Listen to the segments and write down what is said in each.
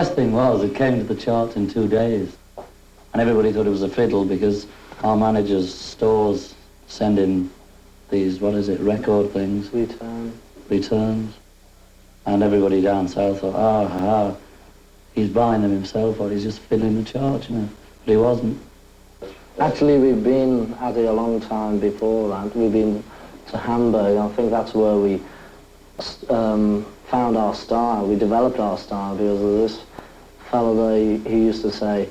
best thing was, it came to the charts in 2 days. And everybody thought it was a fiddle because our managers' stores send in these, what is it, record things? Returns. And everybody down south thought, he's buying them himself or he's just filling the charts, you know. But he wasn't. Actually, we've been at it a long time before that. We've been to Hamburg. I think that's where we found our style. We developed our style because of this fellow he used to say,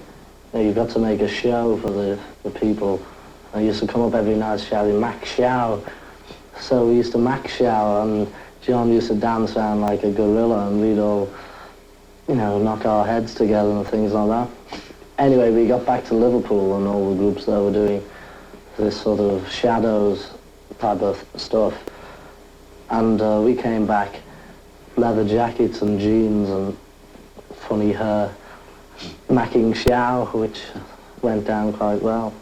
you've got to make a show for the people. And he used to come up every night shouting, Mac Show. So we used to Mac Show, and John used to dance around like a gorilla, and we'd all, you know, knock our heads together and things like that. Anyway, we got back to Liverpool and all the groups that were doing this sort of shadows type of stuff. And we came back, leather jackets and jeans and funny hair, macking show, which went down quite well.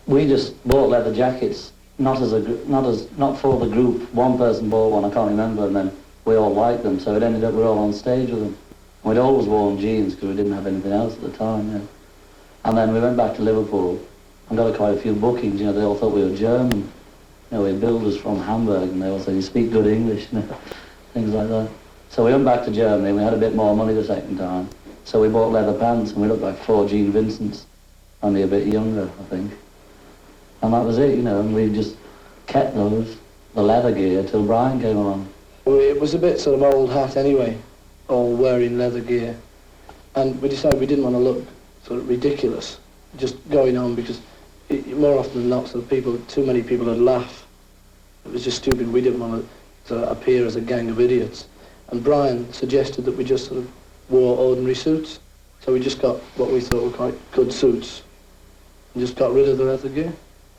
We just bought leather jackets, not for the group. One person bought one, I can't remember, and then we all liked them, so it ended up we were all on stage with them. We'd always worn jeans because we didn't have anything else at the time, yeah. And then we went back to Liverpool and got quite a few bookings, you know, they all thought we were German. You know, we had builders from Hamburg and they all said, you speak good English, you know, things like that. So we went back to Germany and we had a bit more money the second time. So we bought leather pants and we looked like 4 Gene Vincents, only a bit younger, I think. And that was it, you know, and we just kept the leather gear till Brian came along. It was a bit sort of old hat anyway, all wearing leather gear. And we decided we didn't want to look sort of ridiculous, just going on, because more often than not, sort of too many people would laugh. It was just stupid. We didn't want to sort of appear as a gang of idiots. And Brian suggested that we just sort of wore ordinary suits. So we just got what we thought were quite good suits and just got rid of the leather gear.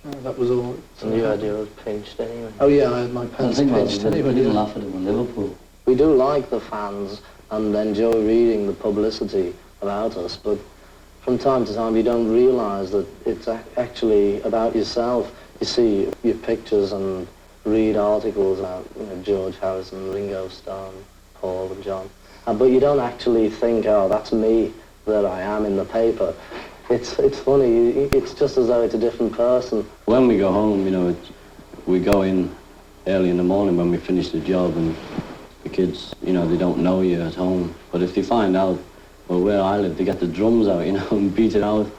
That was all. And you had yours pinched anyway. Oh yeah, I had my pants pinched anyway. We didn't laugh at it in Liverpool. We do like the fans and enjoy reading the publicity about us, but from time to time you don't realise that it's actually about yourself. You see your pictures and read articles about, you know, George Harrison, Ringo Starr, Paul and John, but you don't actually think, oh, that's me that I am in the paper. It's funny, it's just as though it's a different person. When we go home, you know, we go in early in the morning when we finish the job, and the kids, you know, they don't know you at home. But if they find out, well, where I live, they get the drums out, you know, and beat it out,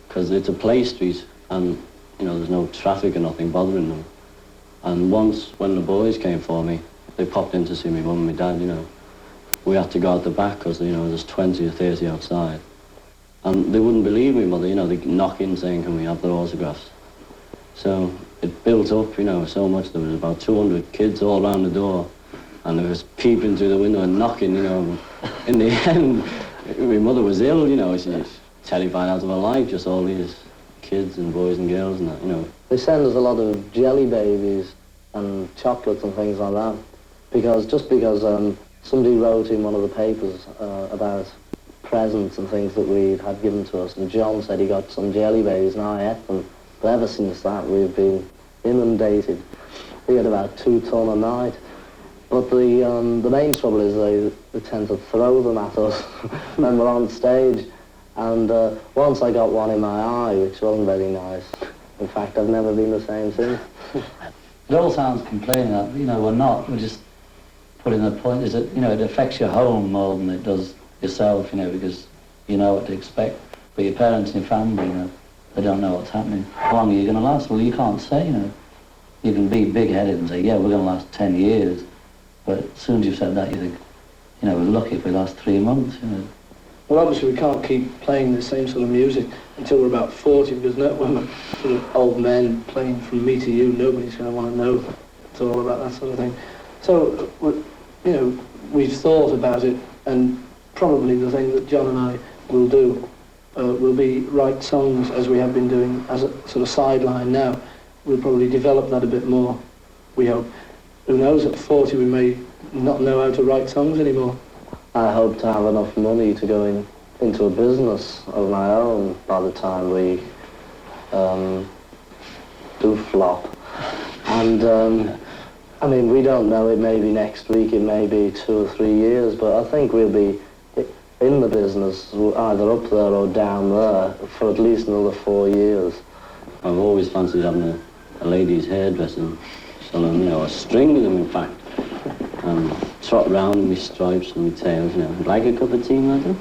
because it's a play street, and, you know, there's no traffic or nothing bothering them. And once, when the boys came for me, they popped in to see me mum and my dad, you know. We had to go out the back because, you know, there's 20 or 30 outside. And they wouldn't believe me, mother, you know, they'd knock in saying, can we have their autographs? So it built up, you know, so much. There was about 200 kids all around the door, and they was peeping through the window and knocking, you know. In the end, my mother was ill, you know, she was terrified out of her life, just all these kids and boys and girls and that, you know. They send us a lot of jelly babies and chocolates and things like that, because somebody wrote in one of the papers about presents and things that we had given to us, and John said he got some jelly babies, and I ate them. But ever since that, we've been inundated. We get about 2 ton a night. But the main trouble is they tend to throw them at us when we're on stage. And once I got one in my eye, which wasn't very nice. In fact, I've never been the same since. It all sounds complaining that, you know, we're not. We're just putting the point is that, you know, it affects your home more than it does yourself, you know, because you know what to expect. But your parents and your family, you know, they don't know what's happening. How long are you going to last? Well, you can't say, you know. You can be big-headed and say, yeah, we're going to last 10 years. But as soon as you've said that, you think, you know, we're lucky if we last 3 months, you know. Well, obviously we can't keep playing the same sort of music until we're about 40, because when we're sort of old men playing From Me to You, nobody's going to want to know at all about that sort of thing. So, you know, we've thought about it, and probably the thing that John and I will do will be write songs, as we have been doing as a sort of sideline now. We'll probably develop that a bit more, we hope. Who knows, at 40 we may not know how to write songs anymore. I hope to have enough money to go into a business of my own by the time we do flop. And I mean, we don't know, it may be next week, it may be 2 or 3 years, but I think we'll be in the business, either up there or down there, for at least another 4 years. I've always fancied having a ladies' hairdressing salon, you know, a string of them, in fact. And trot round in my stripes and my tails, you know. Like a cup of tea, madam?